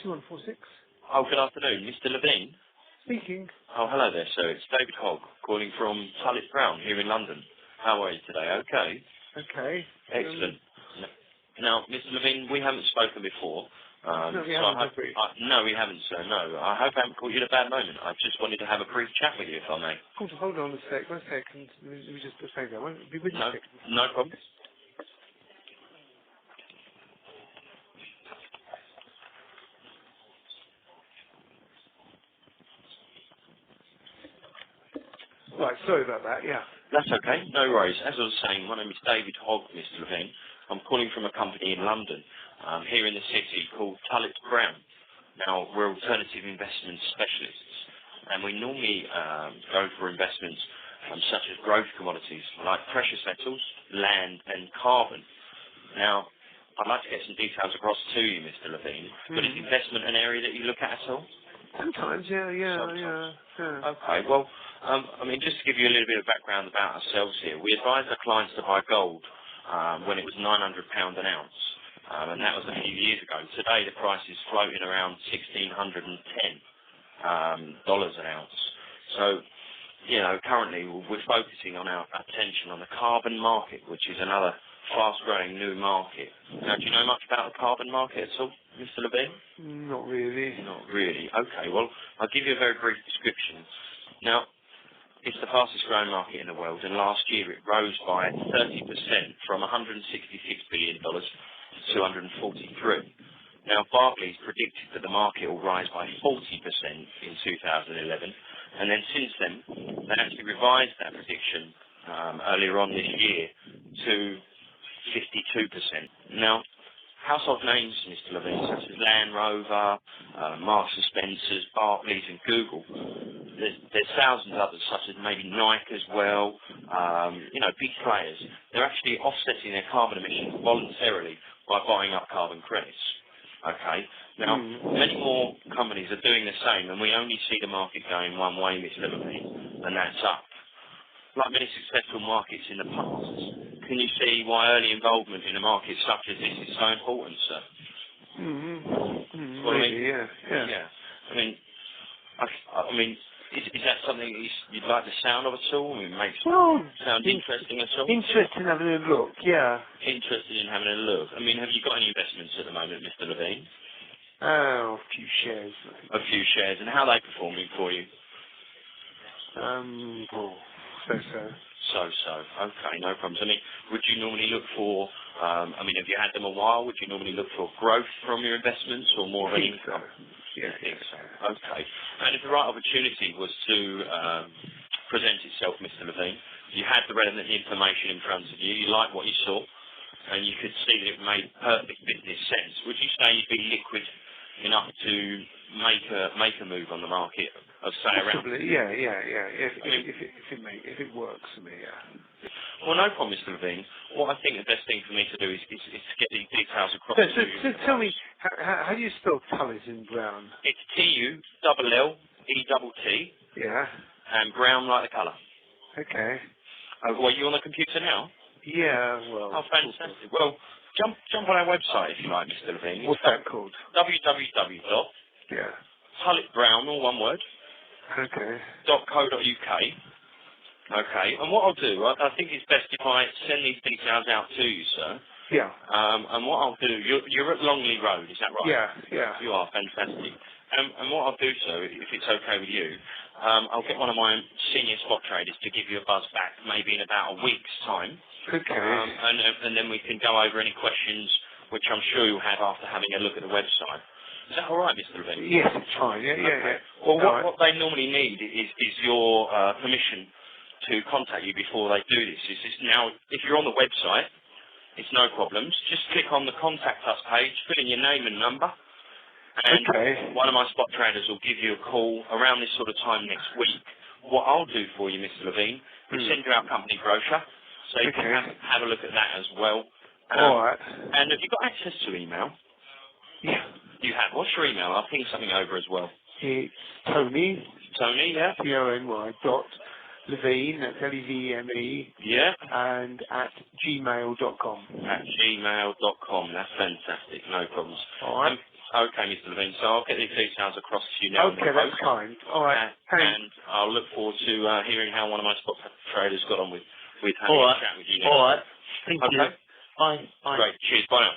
2146. Oh, good afternoon, Mr. Levene. Speaking. Oh, hello there, sir. It's David Hogg calling from Tullet Brown here in London. How are you today? Okay. Okay. Excellent. Now, Mr. Levene, we haven't spoken before. No, we So I haven't, hope, have we? no, we haven't, sir. No. I hope I haven't caught you at a bad moment. I just wanted to have a brief chat with you, if I may. Hold on a sec. 1 second. Let me just say that. Be with you a No, second. no problem. Right, sorry about that, yeah. That's okay. No worries. As I was saying, my name is David Hogg, Mr. Levene. I'm calling from a company in London, here in the city called Tullet Brown. Now, we're alternative investment specialists, and we normally go for investments such as growth commodities like precious metals, land, and carbon. Now, I'd like to get some details across to you, Mr. Levene, but is investment an area that you look at all? Sometimes, yeah. Sometimes. Okay, well, just to give you a little bit of background about ourselves here, we advised our clients to buy gold when it was £900 an ounce, and that was a few years ago. Today, the price is floating around $1,610 an ounce. So, currently we're focusing on our attention on the carbon market, which is another fast-growing new market. Now, do you know much about the carbon market at all, Mr. Levene? Not really. Not really. Okay, well, I'll give you a very brief description. Now, it's the fastest growing market in the world, and last year it rose by 30% from $166 billion to $243. Now, Barclays predicted that the market will rise by 40% in 2011, and then since then, they actually revised that prediction earlier on this year to 52%. Now, household names, Mr. Levene, such as Land Rover, Marks and Spencer's, Barclays and Google. There's thousands of others, such as maybe Nike as well, big players. They're actually offsetting their carbon emissions voluntarily by buying up carbon credits. Okay. Now, many more companies are doing the same, and we only see the market going one way, Mr. Levene, and that's up. Like many successful markets in the past, can you see why early involvement in a market such as this is so important, sir? Well, Maybe, yeah. Is that something you'd like the sound of at all? Makes Well, sound interesting at all? interested in having a look, yeah. Interested in having a look. Have you got any investments at the moment, Mr. Levene? Oh, a few shares. A few shares, and how are they performing for you? So. So. Okay, no problems. Would you normally look for, have you had them a while? Would you normally look for growth from your investments or more of an income? Yeah. I think so. Okay. And if the right opportunity was to present itself, Mr. Levene, you had the relevant information in front of you, you liked what you saw, and you could see that it made perfect business sense, would you say you'd be liquid enough to make a move on the market of, say, around? Possibly, yeah. If it works for me, yeah. Well, no problem, Mr. Levene. What I think the best thing for me to do is to get these details across to you. So tell me, how do you spell Tullet in Brown? It's Tullelt, Yeah. and brown like the colour. Okay. Well, are you on the computer now? Yeah, well. Oh, fantastic. Well, jump on our website if you like, Mr. Levene. What's that called? www.tulletbrown, all one word, Okay. .co.uk. Okay, and what I'll do, I think it's best if I send these details out to you, sir. Yeah. And what I'll do, you're at Longley Road, is that right? Yeah. You are, fantastic. And what I'll do, sir, if it's okay with you, I'll get one of my senior spot traders to give you a buzz back, maybe in about a week's time. Okay. And then we can go over any questions, which I'm sure you'll have after having a look at the website. Is that all right, Mr. Levene? Yes, it's fine. Yeah. Well, what they normally need is your permission to contact you before they do this. Now, if you're on the website, it's no problems. Just click on the Contact Us page, put in your name and number, and one of my spot traders will give you a call around this sort of time next week. What I'll do for you, Mr. Levene, is send you our company brochure, so you can have a look at that as well. All right. And have you got access to email? Yeah. You have. What's your email? I'll ping something over as well. It's Tony. Tony, yeah. Tony Levene, that's Levene. Yeah. And at gmail.com. At gmail.com. That's fantastic. No problems. All right. Okay, Mr. Levene. So I'll get these details across to you now. Okay, that's kind. All right. Thanks. And I'll look forward to hearing how one of my spot traders got on with having a chat with you next. All right. Thank you. Okay. Bye. Bye. Great. Cheers. Bye now.